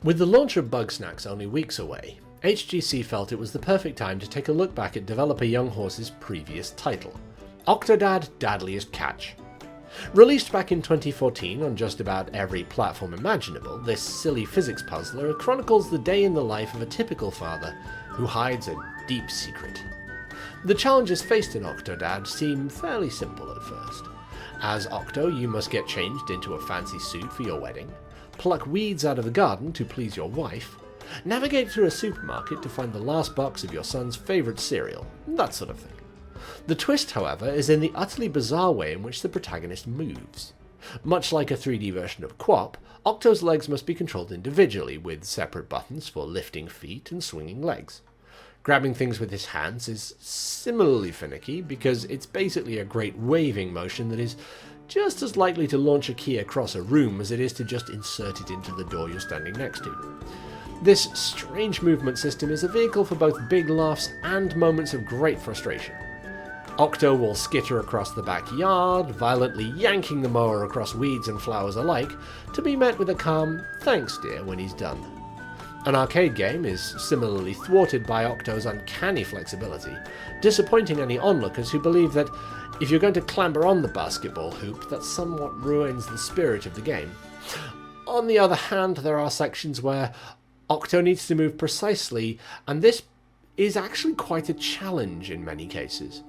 With the launch of Bugsnax only weeks away, HGC felt it was the perfect time to take a look back at developer Young Horse's previous title, Octodad Dadliest Catch. Released back in 2014 on just about every platform imaginable, this silly physics puzzler chronicles the day in the life of a typical father who hides a deep secret. The challenges faced in Octodad seem fairly simple at first. As Octo, you must get changed into a fancy suit for your wedding, pluck weeds out of the garden to please your wife, navigate through a supermarket to find the last box of your son's favourite cereal, that sort of thing. The twist, however, is in the utterly bizarre way in which the protagonist moves. Much like a 3D version of Quap, Octo's legs must be controlled individually, with separate buttons for lifting feet and swinging legs. Grabbing things with his hands is similarly finicky, because it's basically a great waving motion that is just as likely to launch a key across a room as it is to just insert it into the door you're standing next to. This strange movement system is a vehicle for both big laughs and moments of great frustration. Octo will skitter across the backyard, violently yanking the mower across weeds and flowers alike, to be met with a calm "thanks dear" when he's done. An arcade game is similarly thwarted by Octo's uncanny flexibility, disappointing any onlookers who believe that if you're going to clamber on the basketball hoop, that somewhat ruins the spirit of the game. On the other hand, there are sections where Octo needs to move precisely, and this is actually quite a challenge in many cases.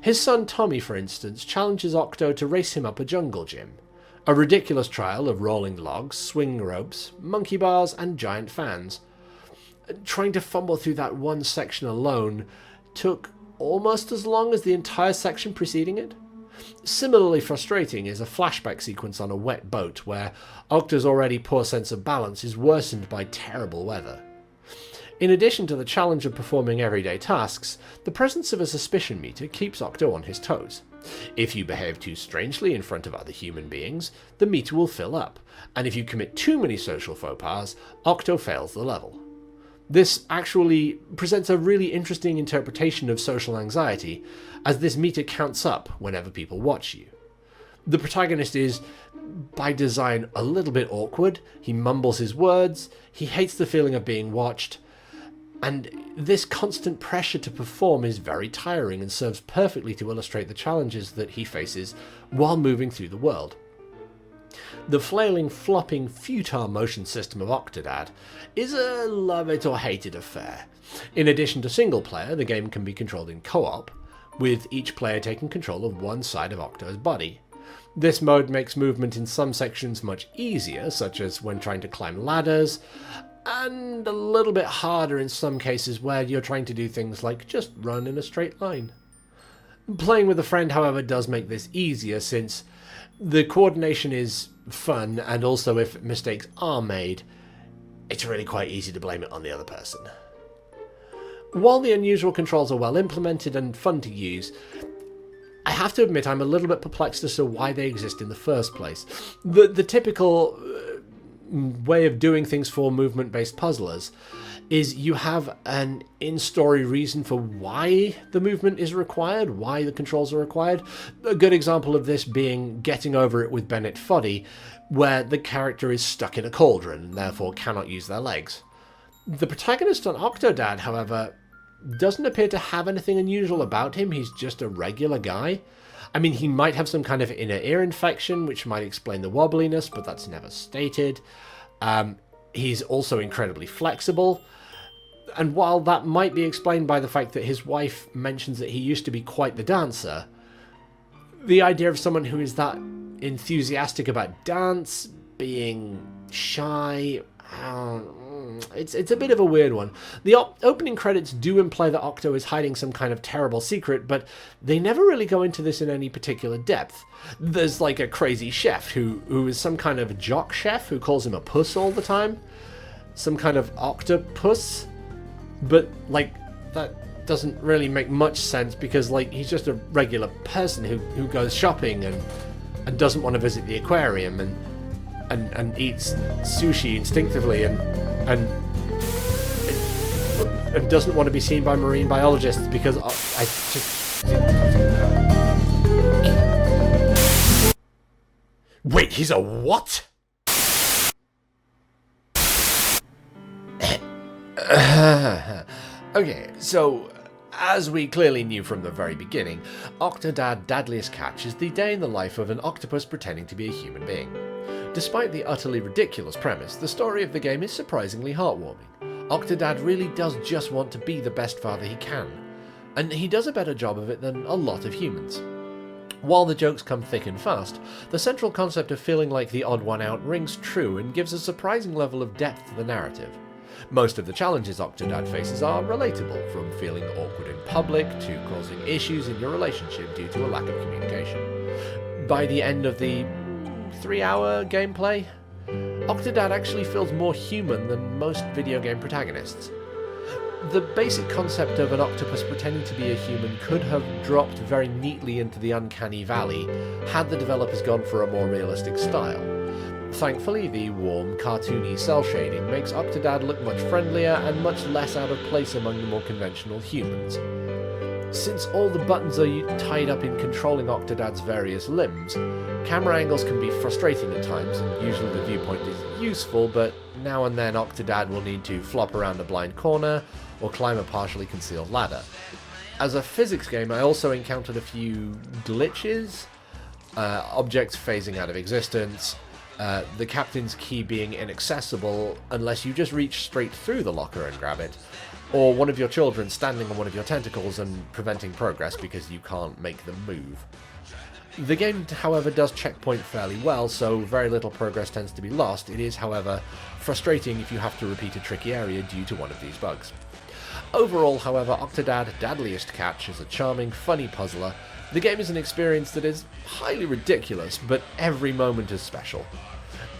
His son Tommy, for instance, challenges Octo to race him up a jungle gym. A ridiculous trial of rolling logs, swing ropes, monkey bars, and giant fans. Trying to fumble through that one section alone took almost as long as the entire section preceding it. Similarly frustrating is a flashback sequence on a wet boat where Octo's already poor sense of balance is worsened by terrible weather. In addition to the challenge of performing everyday tasks, the presence of a suspicion meter keeps Octo on his toes. If you behave too strangely in front of other human beings, the meter will fill up, and if you commit too many social faux pas, Octo fails the level. This actually presents a really interesting interpretation of social anxiety, as this meter counts up whenever people watch you. The protagonist is, by design, a little bit awkward, he mumbles his words, he hates the feeling of being watched, and this constant pressure to perform is very tiring and serves perfectly to illustrate the challenges that he faces while moving through the world. The flailing, flopping, futile motion system of Octodad is a love-it-or-hate-it affair. In addition to single player, the game can be controlled in co-op, with each player taking control of one side of Octo's body. This mode makes movement in some sections much easier, such as when trying to climb ladders, and a little bit harder in some cases where you're trying to do things like just run in a straight line. Playing with a friend, however, does make this easier, since the coordination is fun, and also if mistakes are made, it's really quite easy to blame it on the other person. While the unusual controls are well implemented and fun to use, I have to admit I'm a little bit perplexed as to why they exist in the first place. The typical way of doing things for movement-based puzzlers is you have an in-story reason for why the movement is required, why the controls are required. A good example of this being Getting Over It with Bennett Foddy, where the character is stuck in a cauldron and therefore cannot use their legs. The protagonist on Octodad, however, doesn't appear to have anything unusual about him. He's just a regular guy. I mean, he might have some kind of inner ear infection, which might explain the wobbliness, but that's never stated. He's also incredibly flexible. And while that might be explained by the fact that his wife mentions that he used to be quite the dancer, the idea of someone who is that enthusiastic about dance being shy, it's a bit of a weird one. The opening credits do imply that Octo is hiding some kind of terrible secret, but they never really go into this in any particular depth. There's like a crazy chef who is some kind of jock chef who calls him a puss all the time. Some kind of octopus. But, like, that doesn't really make much sense because, like, he's just a regular person who goes shopping and doesn't want to visit the aquarium and eats sushi instinctively and doesn't want to be seen by marine biologists because I just... Wait, he's a what? Okay, so as we clearly knew from the very beginning, Octodad Dadliest Catch is the day in the life of an octopus pretending to be a human being. Despite the utterly ridiculous premise, the story of the game is surprisingly heartwarming. Octodad really does just want to be the best father he can, and he does a better job of it than a lot of humans. While the jokes come thick and fast, the central concept of feeling like the odd one out rings true and gives a surprising level of depth to the narrative. Most of the challenges Octodad faces are relatable, from feeling awkward in public to causing issues in your relationship due to a lack of communication. By the end of the 3-hour gameplay, Octodad actually feels more human than most video game protagonists. The basic concept of an octopus pretending to be a human could have dropped very neatly into the uncanny valley had the developers gone for a more realistic style. Thankfully, the warm, cartoony cell shading makes Octodad look much friendlier and much less out of place among the more conventional humans. Since all the buttons are tied up in controlling Octodad's various limbs, camera angles can be frustrating at times, and usually the viewpoint is useful, but now and then Octodad will need to flop around a blind corner or climb a partially concealed ladder. As a physics game, I also encountered a few glitches, objects phasing out of existence, the captain's key being inaccessible unless you just reach straight through the locker and grab it, or one of your children standing on one of your tentacles and preventing progress because you can't make them move. The game, however, does checkpoint fairly well, so very little progress tends to be lost. It is, however, frustrating if you have to repeat a tricky area due to one of these bugs. Overall, however, Octodad Dadliest Catch is a charming, funny puzzler. The game is an experience that is highly ridiculous, but every moment is special.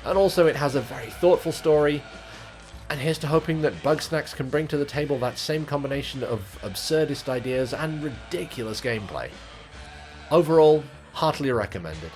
And also it has a very thoughtful story, and here's to hoping that Bugsnax can bring to the table that same combination of absurdist ideas and ridiculous gameplay. Overall, heartily recommended.